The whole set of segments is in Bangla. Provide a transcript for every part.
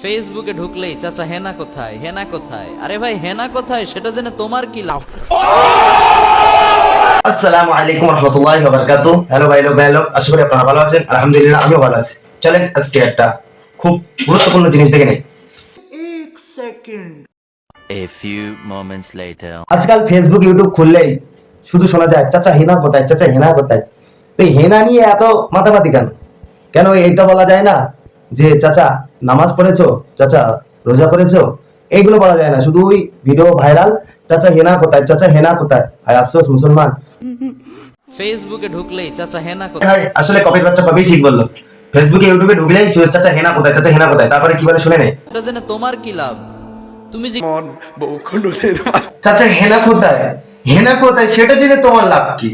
ফেসবুকে ঢুকলেই চাচা হেনা কোথায়, হেনা কোথায়। আরে ভাই হেনা কোথায় সেটা জেনে তোমার কি লাভ? আসসালামু আলাইকুম রহমতুল্লাহি ওয়া বারাকাতুহু। হ্যালো ভাই লোক, আশা করি আপনারা ভালো আছেন। আলহামদুলিল্লাহ আমিও ভালো আছি। চলেন আজকে একটা খুব গুরুত্বপূর্ণ জিনিস দেখে নিই। A few moments later. আজকাল ফেসবুক ইউটিউব খুললেই শুধু শোনা যায় চাচা হেনা কোথায়, চাচা হেনা কোথায়। তো এই হেনা নিয়ে এত মাতামাতি কেন? কেন এইটা বলা যায় না যে চাচা নামাজ পড়েছো, চাচা রোজা করেছো? এইগুলো বলা যায় না, শুধু ওই ভিডিও ভাইরাল চাচা হেনা কোথায়, চাচা হেনা কোথায়। আর আফসোস মুসলমান। ফেসবুকে ঢুকলেই চাচা হেনা ভাই কোথায়। আসলে কপির বাচ্চা কবেই ঠিক বললো। ফেসবুকে ইউটিউবে ঢুকলেই শুধু চাচা হেনা কোথায়, চাচা হেনা কোথায়। তারপরে কি বলে শুনে নেই। সেটা জেনে তোমার কি লাভ? তুমি যে চাচা হেনা কোথায়, হেনা কোথায় সেটা জেনে তোমার লাভ কি?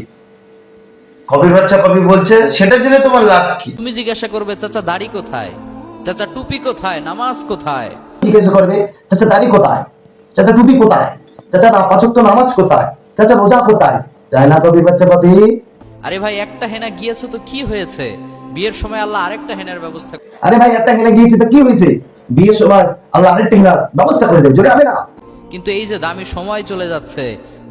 কবির বাচ্চা কবি বলছে সেটা জেনে তোমার লাভ কি? তুমি জিজ্ঞাসা করবে চাচা দাড়ি কোথায়, চাচা টুপি কোথায়, নামাজ কোথায়। জিজ্ঞাসা করবে চাচা দাড়ি কোথায়, চাচা টুপি কোথায়, চাচা পাঁচ ওয়াক্ত নামাজ কোথায়, চাচা রোজা কোথায়। তাই না কবির বাচ্চা কবি? আরে ভাই একটা হেনা গিয়েছে তো কি হয়েছে? বিয়ের সময় আল্লাহ আরেকটা হেনার ব্যবস্থা আরে ভাই একটা হেনা গিয়েছে তো কি হয়েছে? বিয়ের সময় আল্লাহ আরেকটা হেনার ব্যবস্থা করে দেবে, জোরে হবে না? কিন্তু এই যে দামি সময় চলে যাচ্ছে,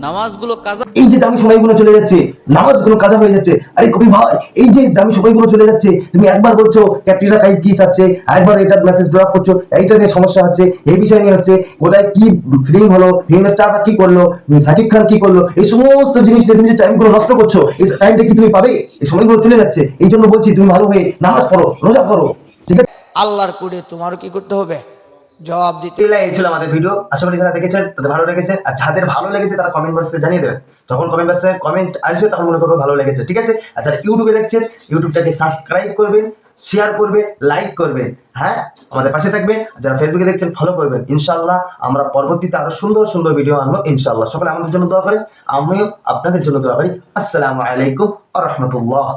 নামাজগুলো কাজা। এই যে দামি সময়গুলো চলে যাচ্ছে, নামাজগুলো কাজা হয়ে যাচ্ছে। আরে কবি ভাই এই যে দামি সময়গুলো চলে যাচ্ছে, তুমি একবার বলছো ক্যাটরিনা কাইফ কি চাচ্ছে, আরেকবার এটা মেসেজ ড্রপ করছো, এইটা নিয়ে সমস্যা হচ্ছে, এই বিষয় নিয়ে হচ্ছে, ওটাই কি ফিল্ম হলো, ফিল্ম স্টাররা কি করলো, সাকিব খান কি করলো, এই সমস্ত জিনিস নিয়ে তুমি যে টাইমগুলো নষ্ট করছো, এই টাইমটা কি তুমি পাবে? এই সময়গুলো চলে যাচ্ছে। এই জন্য বলছি তুমি ভালো হয়ে নামাজ পড়ো, রোজা করো, ঠিক আছে? আল্লাহর কোডে তোমারও কি করতে হবে জবাব দিতে। এই ছিল আমাদের ভিডিও। আশা করি যারা দেখেছেন তাদের ভালো লেগেছে, আর যাদের ভালো লেগেছে তারা কমেন্ট বক্সে জানিয়ে দেবেন। যখন কমেন্ট বক্সে কমেন্ট আসবে তখন মনে করবো ভালো লেগেছে, ঠিক আছে? আর যারা ইউটিউবে দেখছেন ইউটিউবটাকে সাবস্ক্রাইব করবেন, শেয়ার করবে, লাইক করবেন, হ্যাঁ আমাদের পাশে থাকবেন। যারা ফেসবুকে দেখছেন ফলো করবেন। ইনশাআল্লাহ আমরা পরবর্তীতে আরো সুন্দর সুন্দর ভিডিও আনবো ইনশাআল্লাহ। সকলে আমাদের জন্য দোয়া করেন, আমিও আপনাদের জন্য দোয়া করি। আসসালামু আলাইকুম ওয়া রাহমাতুল্লাহ।